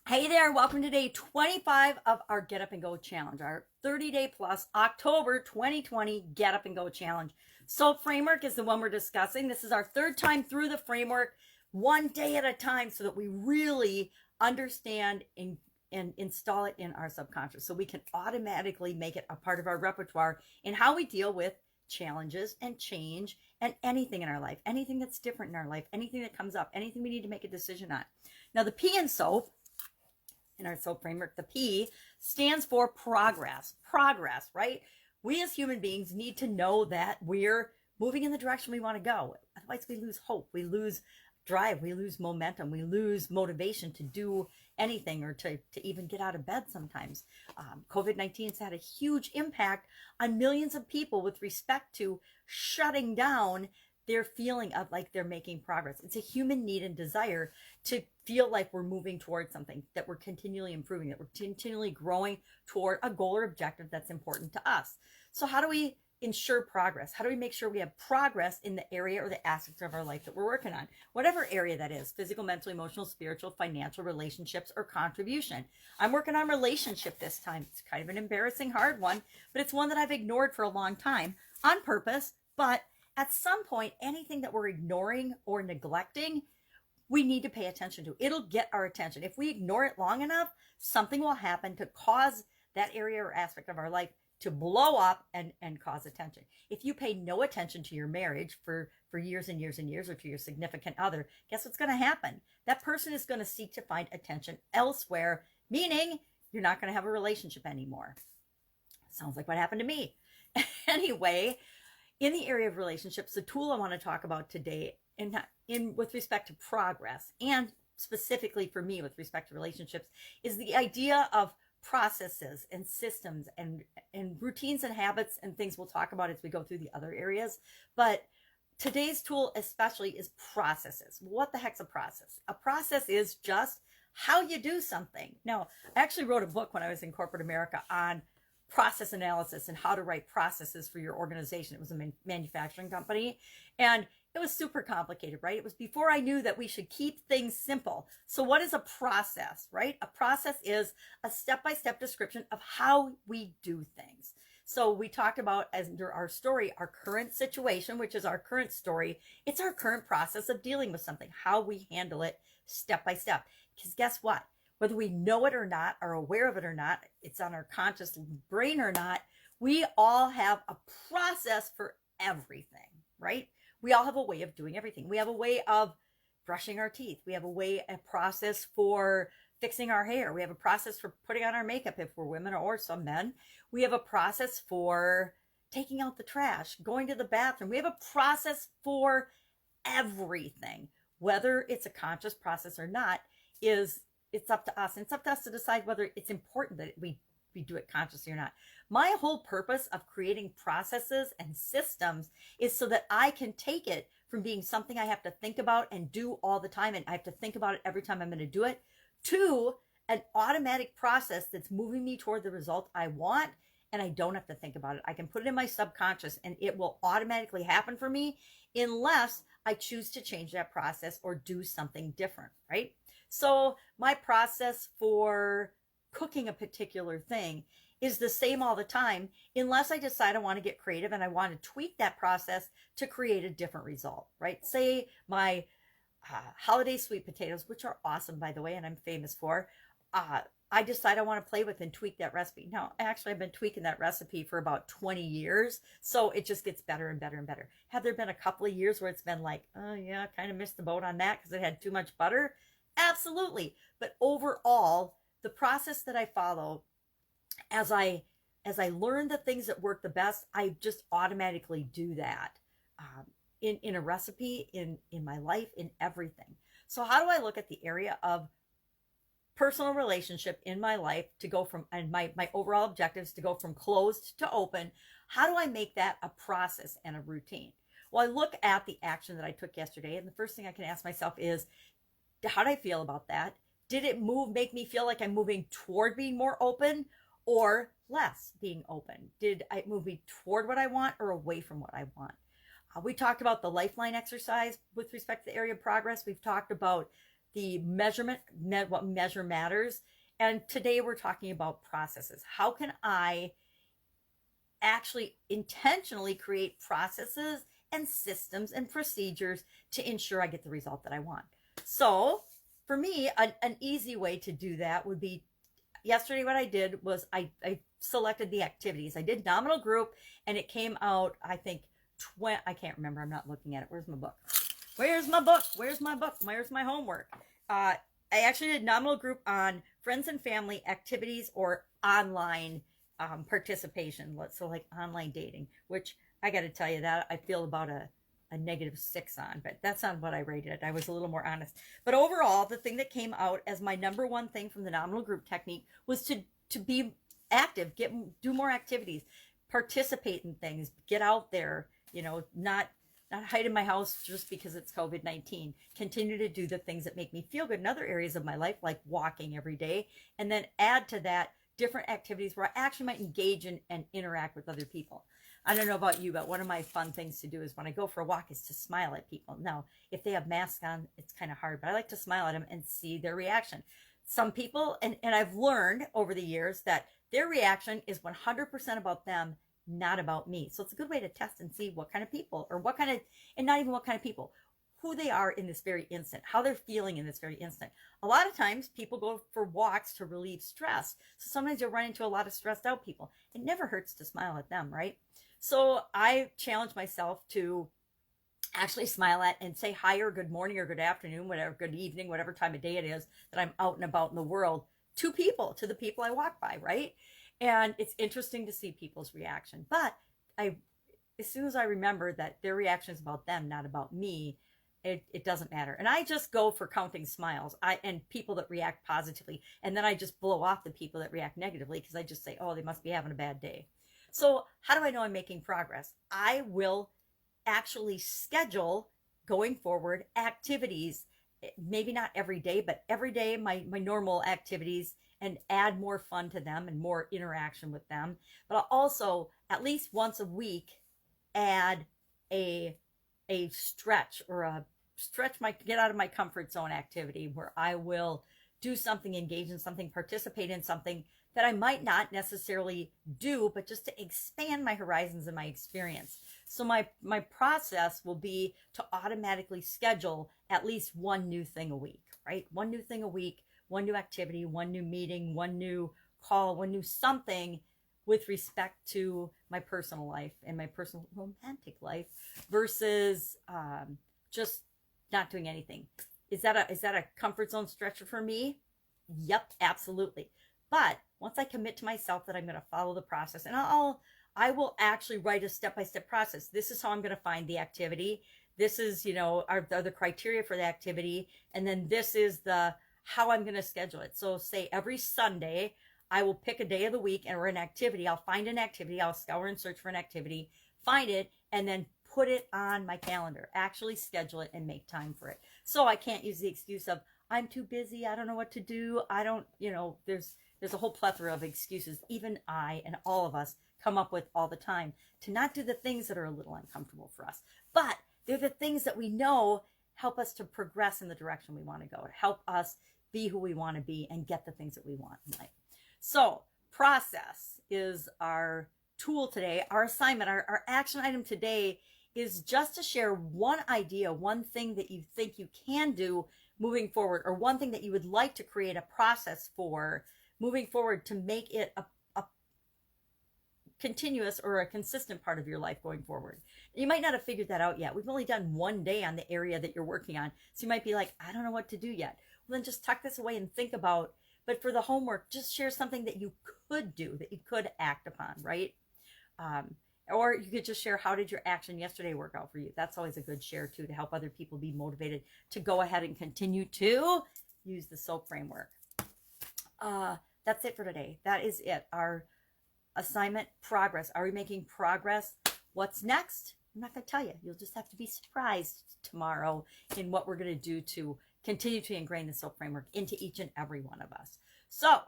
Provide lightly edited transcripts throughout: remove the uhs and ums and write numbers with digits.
Hey there, welcome to day 25 of our Get Up and Go challenge, our 30-day plus October 2020 Get Up and Go challenge. SOAP framework is the one we're discussing. This is our third time through the framework, one day at a time, so that we really understand and install it in our subconscious so we can automatically make it a part of our repertoire in how we deal with challenges and change and anything in our life, anything that's different in our life, anything that comes up, anything we need to make a decision on. Now, the P in SOAP, in our SOAP framework, the P stands for progress. Progress, right? We as human beings need to know that we're moving in the direction we want to go. Otherwise, we lose hope. We lose drive. We lose momentum. We lose motivation to do anything or to even get out of bed sometimes. COVID-19 has had a huge impact on millions of people with respect to shutting down their feeling of like they're making progress. It's a human need and desire to feel like we're moving towards something, that we're continually improving, that we're continually growing toward a goal or objective that's important to us. So how do we ensure progress? How do we make sure we have progress in the area or the aspect of our life that we're working on? Whatever area that is, physical, mental, emotional, spiritual, financial, relationships, or contribution. I'm working on relationship this time. It's kind of an embarrassing, hard one, but it's one that I've ignored for a long time on purpose. But at some point, anything that we're ignoring or neglecting, we need to pay attention to. It'll get our attention. If we ignore it long enough, something will happen to cause that area or aspect of our life to blow up and cause attention. If you pay no attention to your marriage for years and years and years, or to your significant other, guess what's going to happen? That person is going to seek to find attention elsewhere, meaning you're not going to have a relationship anymore. Sounds like what happened to me. Anyway, in the area of relationships, the tool I want to talk about today in with respect to progress, and specifically for me with respect to relationships, is the idea of processes and systems and routines and habits and things we'll talk about as we go through the other areas. But today's tool especially is processes. What the heck's a process? A process is just how you do something. Now, I actually wrote a book when I was in corporate America on process analysis and how to write processes for your organization. It was a manufacturing company, and it was super complicated, right? It was before I knew that we should keep things simple. So what is a process, right? A process is a step-by-step description of how we do things. So we talked about, as under our story, our current situation, which is our current story. It's our current process of dealing with something, how we handle it step by step. Because guess what? Whether we know it or not, are aware of it or not, it's on our conscious brain or not, we all have a process for everything, right? We all have a way of doing everything. We have a way of brushing our teeth. We have a process for fixing our hair. We have a process for putting on our makeup if we're women or some men. We have a process for taking out the trash, going to the bathroom. We have a process for everything. Whether it's a conscious process or not, it's up to us. And it's up to us to decide whether it's important that we do it consciously or not. My whole purpose of creating processes and systems is so that I can take it from being something I have to think about and do all the time, and I have to think about it every time I'm going to do it, to an automatic process that's moving me toward the result I want, and I don't have to think about it. I can put it in my subconscious and it will automatically happen for me unless I choose to change that process or do something different, right? So my process for cooking a particular thing is the same all the time, unless I decide I want to get creative and I want to tweak that process to create a different result, right? Say my holiday sweet potatoes, which are awesome, by the way, and I'm famous for, I decide I want to play with and tweak that recipe. Now, actually, I've been tweaking that recipe for about 20 years, so it just gets better and better and better. Have there been a couple of years where it's been like, oh yeah, kind of missed the boat on that because it had too much butter? Absolutely. But overall, the process that I follow, as I learn the things that work the best, I just automatically do that in a recipe, in my life, in everything. So how do I look at the area of personal relationship in my life to go from, and my overall objectives to go from closed to open? How do I make that a process and a routine? Well, I look at the action that I took yesterday, and the first thing I can ask myself is, how did I feel about that? Did it make me feel like I'm moving toward being more open or less being open? Did it move me toward what I want or away from what I want? We talked about the lifeline exercise with respect to the area of progress. We've talked about the measurement, what measure matters. And today we're talking about processes. How can I actually intentionally create processes and systems and procedures to ensure I get the result that I want? So for me, an easy way to do that would be, yesterday what I did was I selected the activities. I did nominal group, and it came out, I think, I can't remember. I'm not looking at it. Where's my book? Where's my book? Where's my book? Where's my homework? I actually did nominal group on friends and family activities or online participation. So like online dating, which I got to tell you that I feel about a -6 on, but that's not what I rated. I was a little more honest. But overall, the thing that came out as my number one thing from the nominal group technique was to be active, do more activities, participate in things, get out there, not hide in my house just because it's COVID-19. Continue to do the things that make me feel good in other areas of my life, like walking every day, and then add to that different activities where I actually might engage in and interact with other people. I don't know about you, but one of my fun things to do is when I go for a walk is to smile at people. Now, if they have masks on, it's kind of hard, but I like to smile at them and see their reaction. Some people, and I've learned over the years that their reaction is 100% about them, not about me. So it's a good way to test and see what kind of people, or what kind of, and not even what kind of people, who they are in this very instant, how they're feeling in this very instant. A lot of times people go for walks to relieve stress. So sometimes you'll run into a lot of stressed out people. It never hurts to smile at them, right? So I challenge myself to actually smile at and say hi or good morning or good afternoon, whatever, good evening, whatever time of day it is that I'm out and about in the world, to the people I walk by, right? And it's interesting to see people's reaction. But as soon as I remember that their reaction is about them, not about me, it doesn't matter. And I just go for counting smiles and people that react positively. And then I just blow off the people that react negatively, because I just say, oh, they must be having a bad day. So how do I know I'm making progress? I will actually schedule, going forward, activities, maybe not every day, but every day my normal activities, and add more fun to them and more interaction with them. But I'll also, at least once a week, add a stretch, or get out of my comfort zone activity, where I will do something, engage in something, participate in something that I might not necessarily do, but just to expand my horizons and my experience. So my process will be to automatically schedule at least one new thing a week, right? One new thing a week, one new activity, one new meeting, one new call, one new something with respect to my personal life and my personal romantic life, versus just not doing anything. Is that a comfort zone stretcher for me? Yep, absolutely. But once I commit to myself that I'm going to follow the process, and I will actually write a step-by-step process. This is how I'm going to find the activity. This is, are the criteria for the activity. And then this is how I'm going to schedule it. So say every Sunday, I will pick a day of the week or an activity. I'll find an activity. I'll scour and search for an activity, find it, and then put it on my calendar. Actually schedule it and make time for it. So I can't use the excuse of, I'm too busy, I don't know what to do. I don't, there's a whole plethora of excuses even I and all of us come up with all the time to not do the things that are a little uncomfortable for us. But they're the things that we know help us to progress in the direction we want to go, to help us be who we want to be and get the things that we want in life. So process is our tool today. Our assignment, our action item today is just to share one idea, one thing that you think you can do moving forward, or one thing that you would like to create a process for moving forward to make it a continuous or a consistent part of your life going forward. You might not have figured that out yet. We've only done one day on the area that you're working on. So you might be like, I don't know what to do yet. Well, then just tuck this away and think about, but for the homework, just share something that you could do, that you could act upon, right? Or you could just share, how did your action yesterday work out for you? That's always a good share too, to help other people be motivated to go ahead and continue to use the SOAP framework. That's it for today. That is it. Our assignment, progress. Are we making progress? What's next? I'm not going to tell you. You'll just have to be surprised tomorrow in what we're going to do to continue to ingrain the SOAP framework into each and every one of us. So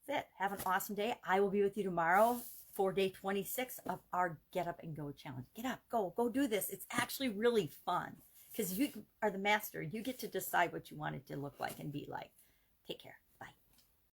that's it. Have an awesome day. I will be with you tomorrow for day 26 of our Get Up and Go challenge. Get up, go do this. It's actually really fun. because you are the master. You get to decide what you want it to look like and be like. Take care.